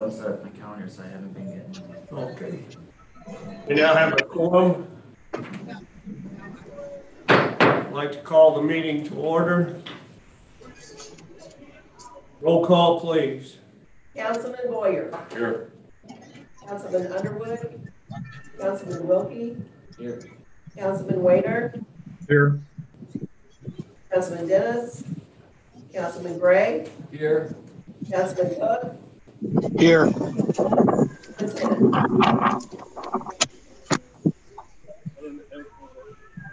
Those are my calendar, so I haven't been getting. Okay. We now have a quorum. I'd like to call the meeting to order. Roll call, please. Councilman Boyer. Here. Councilman Underwood. Councilman Wilkie. Here. Councilman Weiner. Here. Councilman Dennis. Councilman Gray. Here. Councilman Cook. Here.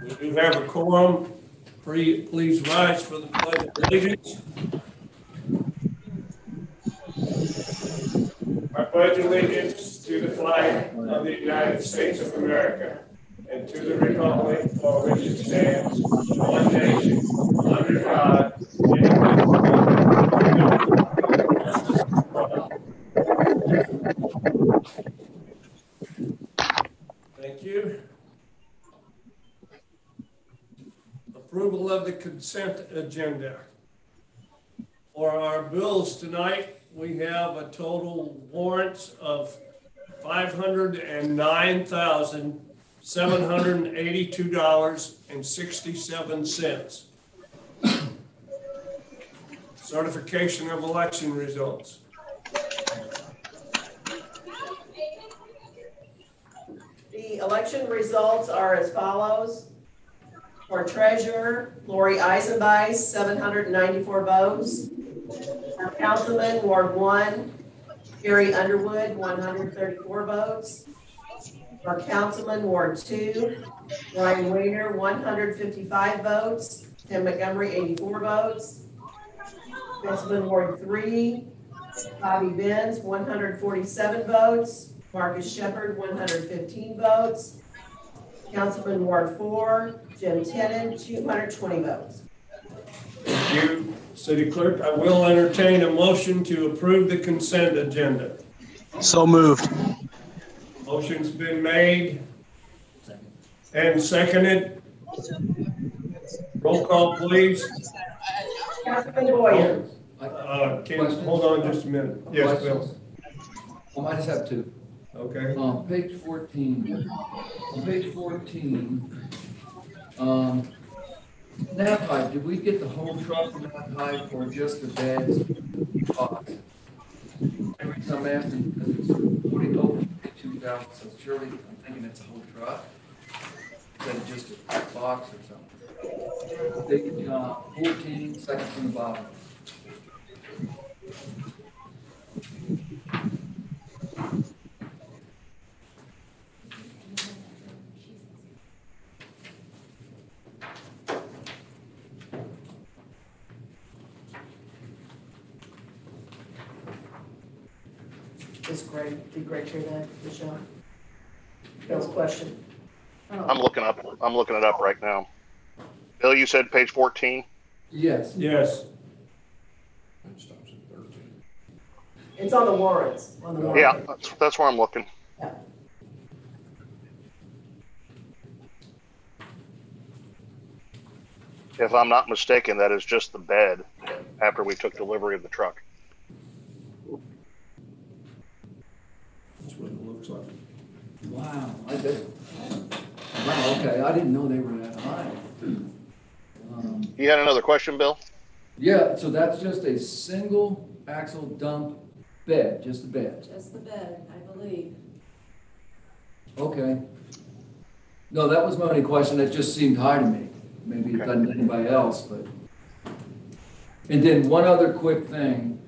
We do have a quorum. Please rise for the pledge of allegiance. I pledge allegiance to the flag of the United States of America and to the republic for which it stands, one nation, under God, Thank you. Approval of the consent agenda. For our bills tonight, we have a total warrants of $509,782.67. Certification of election results. The election results are as follows. For treasurer, Lori Eisenbeis, 794 votes. For councilman, Ward 1, Gary Underwood, 134 votes. For councilman, Ward 2, Ryan Weiner, 155 votes. Tim Montgomery, 84 votes. Councilman Ward 3, Bobby Benz, 147 votes. Marcus Shepard, 115 votes. Councilman Ward 4, Jim Tennant, 220 votes. Thank you, City Clerk. I will entertain a motion to approve the consent agenda. So moved. Motion's been made and seconded. Roll call, please. Councilman Boyer. Hold on just a minute. Yes, Bill. I just have two. Okay. Page 14. On page 14, NAPI, did we get the whole truck from NAPI or just the beds? Every time I'm asking, because it's 40 over 2,000, so surely I'm thinking it's a whole truck. Instead of just a box or something. Page 14, second from the bottom. Did Greg hear that, Michelle? Bill's question. I'm looking it up right now. Bill, you said page 14? Yes. Yes. It's on the warrants. Yeah, that's where I'm looking. Yeah. If I'm not mistaken, that is just the bed after we took delivery of the truck. That's what it looks like. Wow, I did. Wow, okay, I didn't know they were that high. You had another question, Bill? Yeah, so that's just a single axle dump bed, just the bed. Just the bed, I believe. Okay. No, that was my only question. That just seemed high to me. Maybe it doesn't to anybody else, but. And then one other quick thing.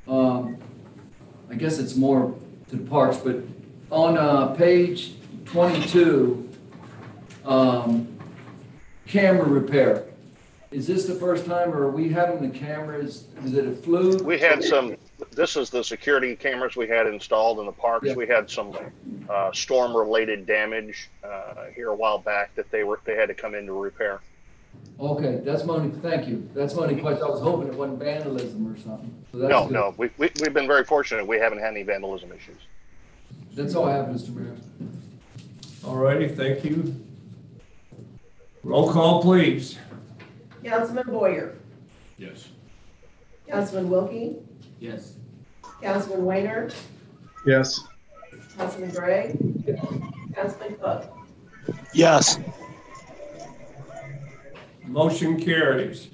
I guess it's more to the parks, but on page 22, camera repair. Is this the first time, or are we having the cameras? Is it a fluke? We had some, this is the security cameras we had installed in the parks. Yeah. We had some storm-related damage here a while back that they had to come in to repair. Okay, that's my only, thank you. That's my only question. I was hoping it wasn't vandalism or something. So that's No, good. no, we've been very fortunate. We haven't had any vandalism issues. That's all I have, Mr. Mayor. All righty, thank you. Roll call, please. Councilman Boyer. Yes. Councilman Wilkie. Yes. Councilman Weiner, Yes. Councilman Gray, Councilman Cook. Yes. Motion carries.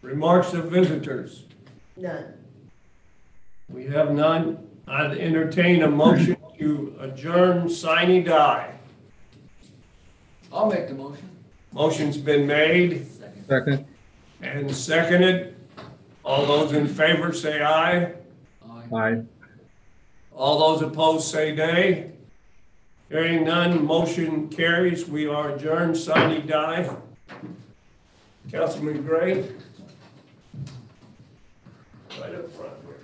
Remarks of visitors. None. We have none. I'd entertain a motion to adjourn sine die. I'll make the motion. Motion's been made Second. and seconded. All those in favor say aye. Aye. Aye. All those opposed say nay. Hearing none, motion carries. We are adjourned sine die. Councilman Gray. Right up front here.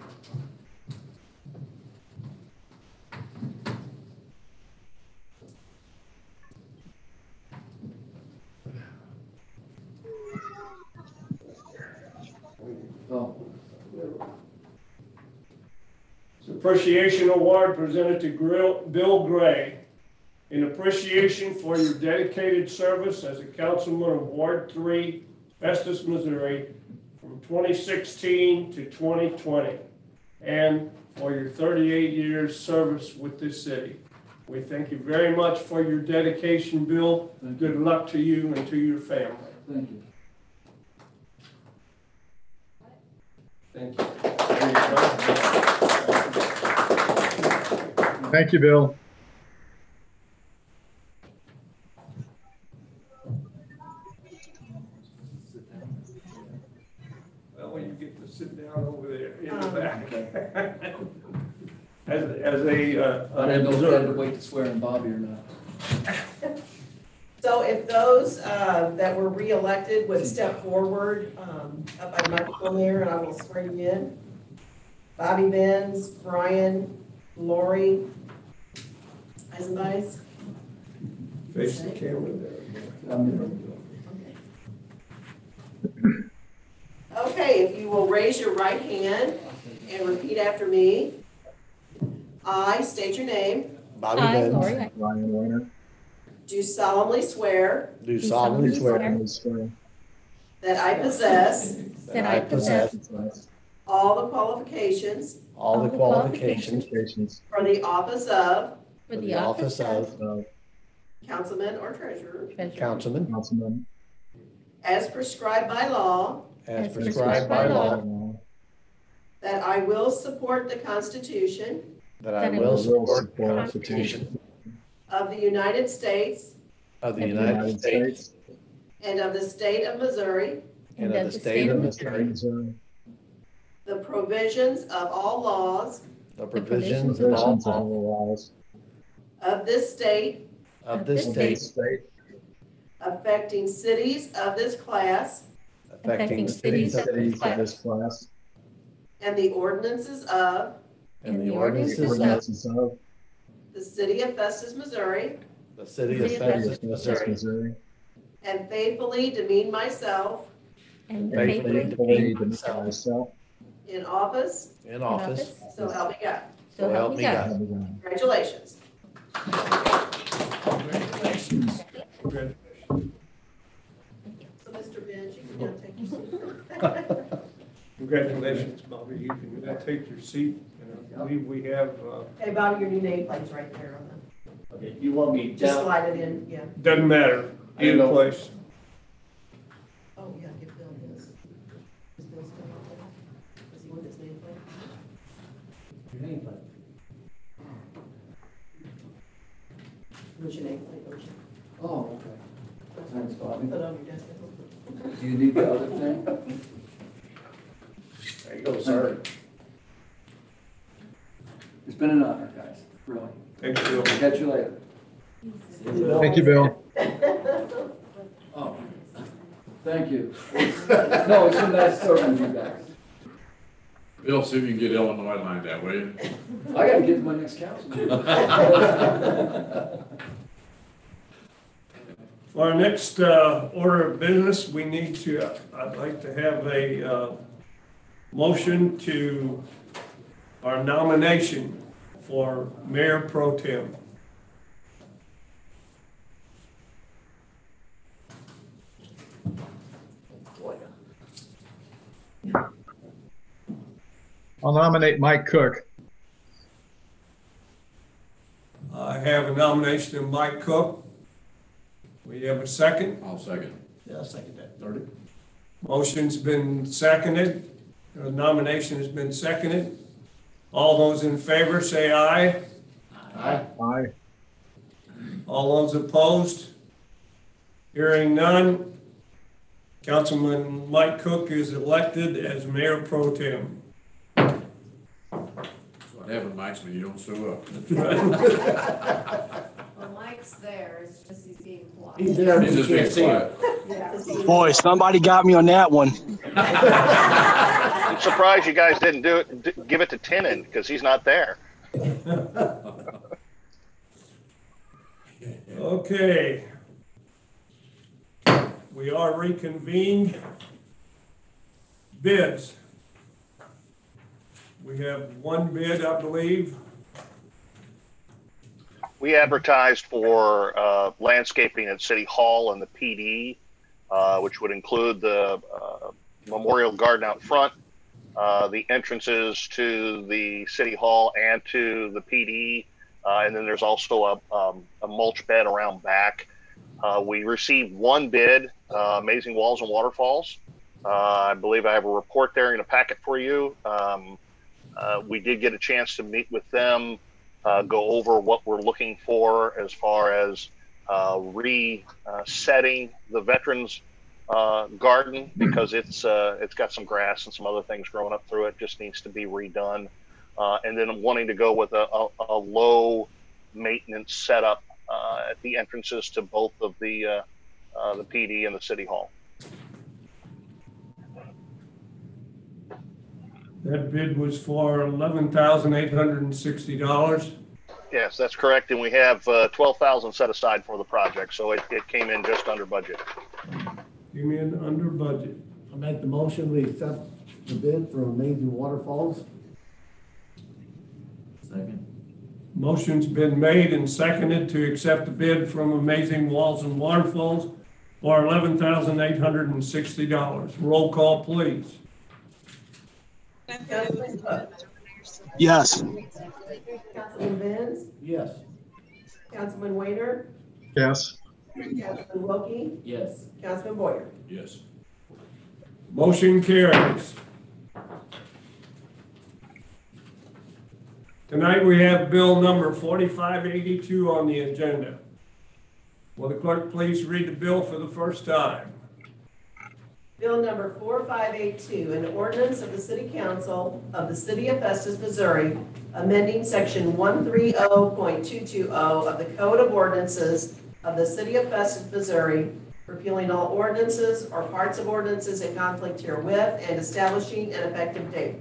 Oh, It's an appreciation award presented to Bill Gray in appreciation for your dedicated service as a councilman of Ward 3, Festus, Missouri, from 2016 to 2020, and for your 38 years service with this city. We thank you very much for your dedication, Bill. Good luck to you and to your family. thank you. Thank you. Thank you, Bill. Well, you get to sit down over there in the back. As a I didn't know if I had to wait to swear in Bobby or not. So if those that were reelected would step forward up by the microphone there, and I will swear you in. Bobby Benz, Brian, Lori, Eisenbeis. Face the camera there. Okay, if you will raise your right hand and repeat after me. I state your name, Bobby I, Benz, Lori, Ryan Weiner. do solemnly swear do do solemnly solemnly swear that I possess that I possess all the qualifications all the qualifications Qualifications for the office of for the office of of councilman or treasurer treasurer councilman councilman as prescribed by law, as As prescribed by law, that I will support the Constitution that I That I will will support the support Constitution of the United States of the of the United States and of the state of Missouri, and of the state of Missouri, Missouri, the provisions of all laws the provisions of provisions of all all laws of this state of this of state this state affecting cities of this class affecting cities of cities this of class this class and the ordinances of and the the ordinances of ordinances of the city of Festus, Missouri, the city of City of Festus, Festus, Missouri, Missouri, and faithfully demean myself and faithfully faithfully demean myself myself. in office, in office, so help me God. so help me God. Have a good one. Congratulations. So Mr. Benz, you can now take your seat. Congratulations, Bobby. You can now take your seat. And I believe we have, Hey, Bobby, your new nameplate's right there on the, Okay, you want me just down? slide it in, yeah. doesn't matter, in place. Oh, yeah, give Bill his. Is Bill still out there? Does he want his nameplate? Your nameplate. Where's your nameplate, Ocean? Oh, okay. Thanks, Bobby. Put it on your desk. Do you need the other thing? there you go, sir. It's been an honor, guys, really. Thanks, Bill. I'll catch you later. Thank you, Bill. Oh, thank you. No, it's been nice serving you guys. Bill, see if you can get Illinois lined that way. I gotta get to my next council meeting. For our next order of business, we need to, I'd like to have a motion to our nomination for Mayor Pro Tem. I'll nominate Mike Cook. I have a nomination of Mike Cook. We have a second. I'll second. Yeah, I'll second that. 30. Motion's been seconded. The nomination has been seconded. All those in favor say aye. Aye. Aye. All those opposed? Hearing none. Councilman Mike Cook is elected as mayor pro tem. That's what happens, Mike, when you don't show up. Well, Mike's there, it's just he's being quiet. He's there, but He's you just being can't see him. quiet. Boy, somebody got me on that one. I'm surprised you guys didn't give it to Tinnen because he's not there. Okay. We are reconvened. Bids. We have one bid, I believe. We advertised for landscaping at City Hall and the PD, which would include the Memorial Garden out front, the entrances to the City Hall and to the PD, and then there's also a mulch bed around back. We received one bid, Amazing Walls and Waterfalls. I believe I have a report there in a packet for you. We did get a chance to meet with them, go over what we're looking for as far as resetting the Veterans Garden, because it's got some grass and some other things growing up through it, just needs to be redone. And then I'm wanting to go with a low maintenance setup at the entrances to both of the PD and the City Hall. That bid was for $11,860. Yes, that's correct. And we have $12,000 set aside for the project, so it came in just under budget. Came in under budget. I make the motion, we accept the bid for Amazing Waterfalls. Second. Motion's been made and seconded to accept the bid from Amazing Walls and Waterfalls for $11,860. Roll call, please. Councilman Cook. Yes. Councilman Benz. Yes. Councilman Wainer. Yes. Councilman Wilkie. Yes. Councilman Boyer. Yes. Motion carries. Tonight we have bill number 4582 on the agenda. Will the clerk please read the bill for the first time? Bill number 4582, an ordinance of the City Council of the City of Festus, Missouri, amending section 130.220 of the Code of Ordinances of the City of Festus, Missouri, repealing all ordinances or parts of ordinances in conflict herewith and establishing an effective date.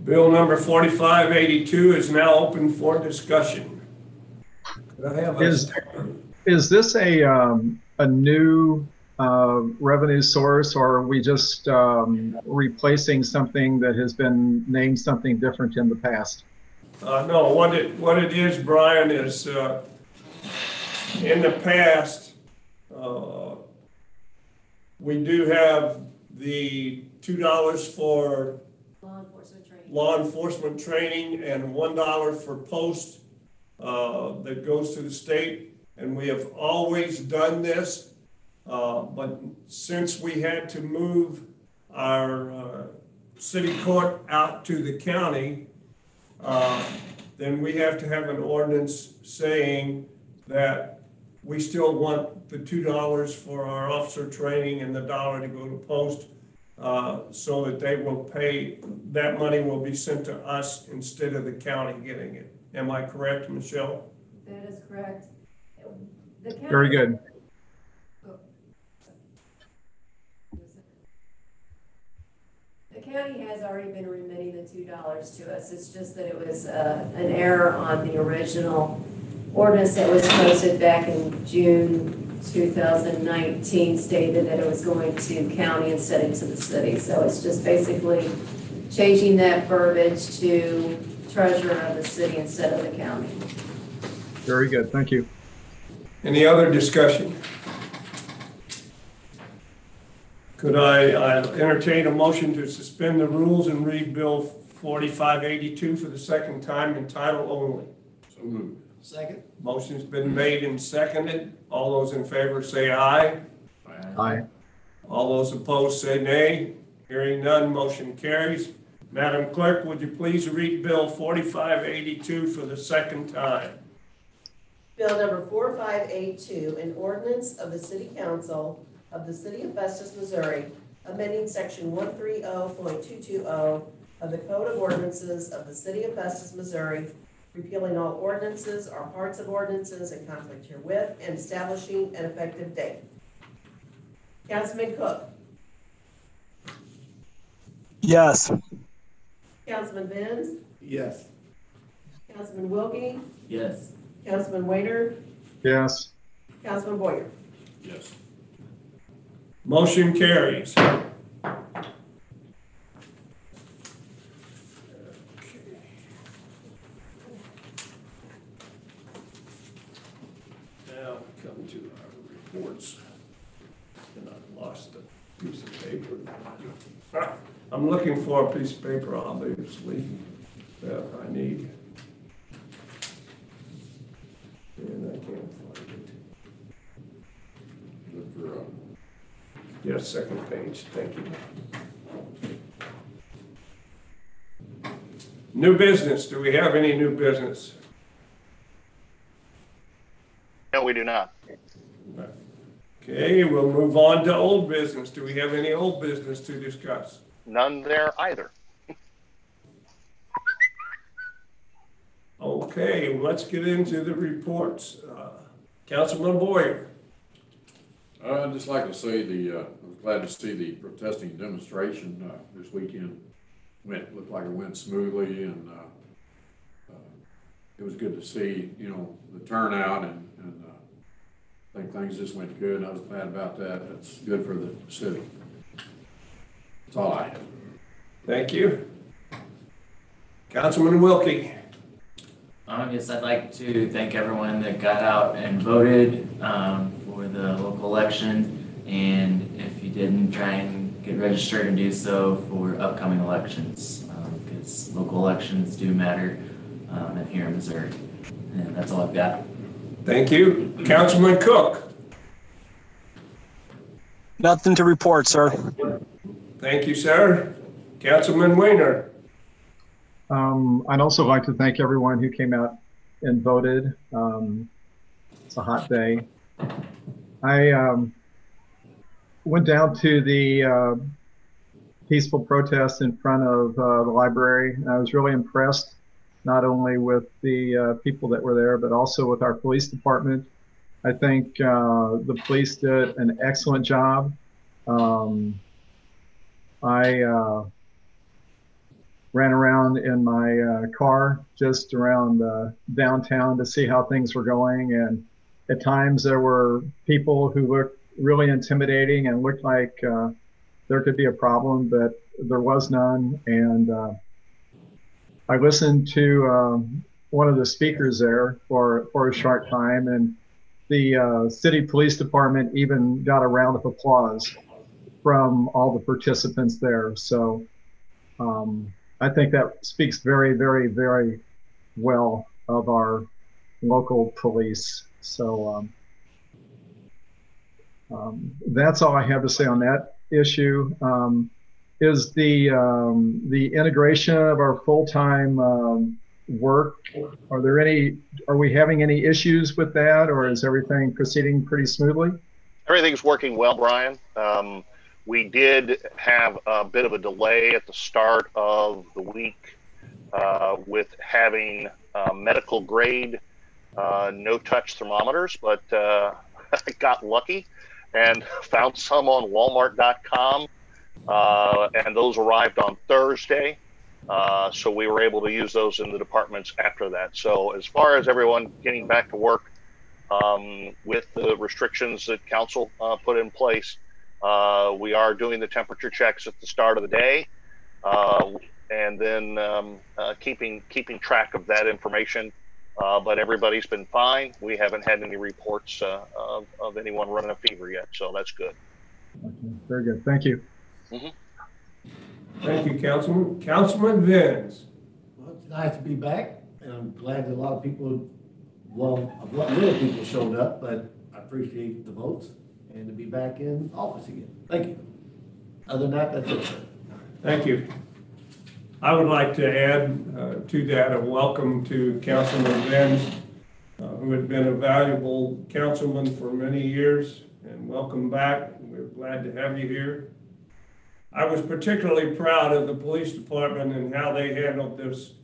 Bill number 4582 is now open for discussion. Could I have a second? Is this a new revenue source, or are we just replacing something that has been named something different in the past? No, what it is, Brian, is in the past, we do have the $2 for law enforcement training and $1 for post that goes to the state. And we have always done this, but since we had to move our city court out to the county, then we have to have an ordinance saying that we still want the $2 for our officer training and the $1 to go to post, so that they will pay, that money will be sent to us instead of the county getting it. Am I correct, Michelle? That is correct. The county- Very good. The county has already been remitting the $2 to us. It's just that it was an error on the original ordinance that was posted back in June 2019, stated that it was going to county instead of to the city. So it's just basically changing that verbiage to treasurer of the city instead of the county. Very good. Thank you. Any other discussion? Could I entertain a motion to suspend the rules and read Bill 4582 for the second time in title only? So moved. Second? Motion's been made and seconded. All those in favor say aye. Aye. All those opposed say nay. Hearing none, motion carries. Madam Clerk, would you please read Bill 4582 for the second time? Bill number 4582, an ordinance of the City Council of the City of Festus, Missouri, amending section 130.220 of the Code of Ordinances of the City of Festus, Missouri, repealing all ordinances or parts of ordinances in conflict herewith, and establishing an effective date. Councilman Cook. Yes. Councilman Benz. Yes. Councilman Wilkie. Yes. Councilman Waiter. Yes. Councilman Boyer. Yes. Motion carries. Now we come to our reports. And I've lost a piece of paper. I'm looking for a piece of paper, obviously, that I need. And I can't find it. Look for, Yes, second page, thank you. New business, do we have any new business? No, we do not. Okay, we'll move on to old business. Do we have any old business to discuss? None there either. Okay, let's get into the reports. Councilman Boyer. I'd just like to say I was glad to see the protesting demonstration this weekend. Looked like it went smoothly, and it was good to see, the turnout, and I think things just went good. I was glad about that. That's good for the city. That's all I have. Thank you. Councilman Wilkie. Yes, I'd like to thank everyone that got out and voted for the local election, and if you didn't, try and get registered and do so for upcoming elections, because local elections do matter here in Missouri. And that's all I've got. Thank you. Councilman Cook. Nothing to report, sir. Thank you, sir. Councilman Weiner. I'd also like to thank everyone who came out and voted. It's a hot day. I went down to the peaceful protest in front of the library. I was really impressed, not only with the people that were there, but also with our police department. I think the police did an excellent job. I ran around in my car just around downtown to see how things were going, and at times there were people who looked really intimidating and looked like there could be a problem, but there was none. And I listened to one of the speakers there for a short time, and the city police department even got a round of applause from all the participants there. So I think that speaks very, very, very well of our local police. So that's all I have to say on that issue. Is the integration of our full-time work, are we having any issues with that, or is everything proceeding pretty smoothly? Everything's working well, Brian. We did have a bit of a delay at the start of the week with having medical grade no-touch thermometers, but I got lucky and found some on Walmart.com, and those arrived on Thursday. So we were able to use those in the departments after that. So as far as everyone getting back to work with the restrictions that council put in place, we are doing the temperature checks at the start of the day, and then keeping track of that information. But everybody's been fine. We haven't had any reports of anyone running a fever yet, so that's good. Okay, very good. Thank you. Thank you, Councilman. Councilman Vins. Well, it's nice to be back, and I'm glad that a lot of people, well, a lot little people showed up, but I appreciate the votes and to be back in office again. Thank you. Other than that, that's it, sir. Thank you. I would like to add to that a welcome to Councilman Vins, who had been a valuable councilman for many years, and welcome back. We're glad to have you here. I was particularly proud of the police department and how they handled this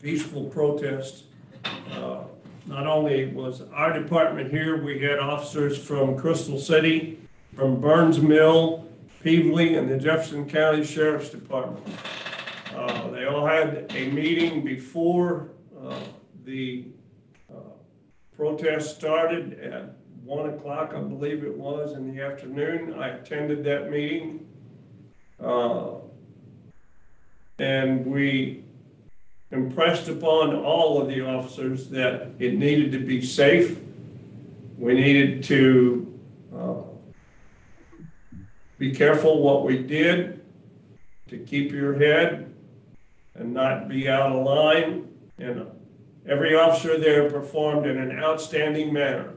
peaceful protest. Not only was our department here, we had officers from Crystal City, from Burns Mill, Peevely, and the Jefferson County Sheriff's Department. They all had a meeting before the protest started at 1 o'clock, I believe it was, in the afternoon. I attended that meeting. And we impressed upon all of the officers that it needed to be safe. We needed to be careful what we did, to keep your head and not be out of line. And every officer there performed in an outstanding manner.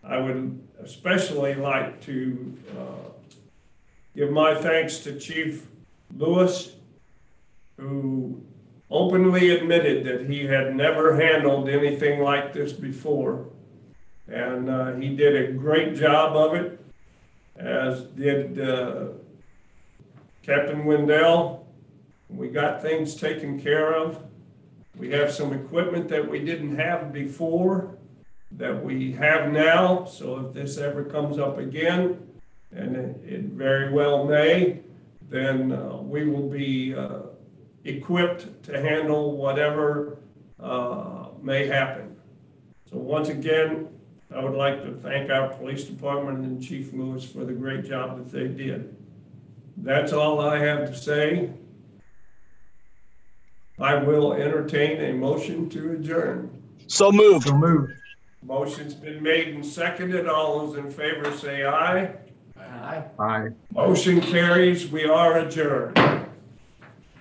I would especially like to give my thanks to Chief Lewis, who openly admitted that he had never handled anything like this before. And he did a great job of it, as did Captain Wendell. We got things taken care of. We have some equipment that we didn't have before that we have now. So if this ever comes up again, and it very well may, then we will be equipped to handle whatever may happen. So once again, I would like to thank our police department and Chief Lewis for the great job that they did. That's all I have to say. I will entertain a motion to adjourn. So moved. So moved. Motion's been made and seconded. All those in favor say aye. Aye. Aye. Motion carries. We are adjourned.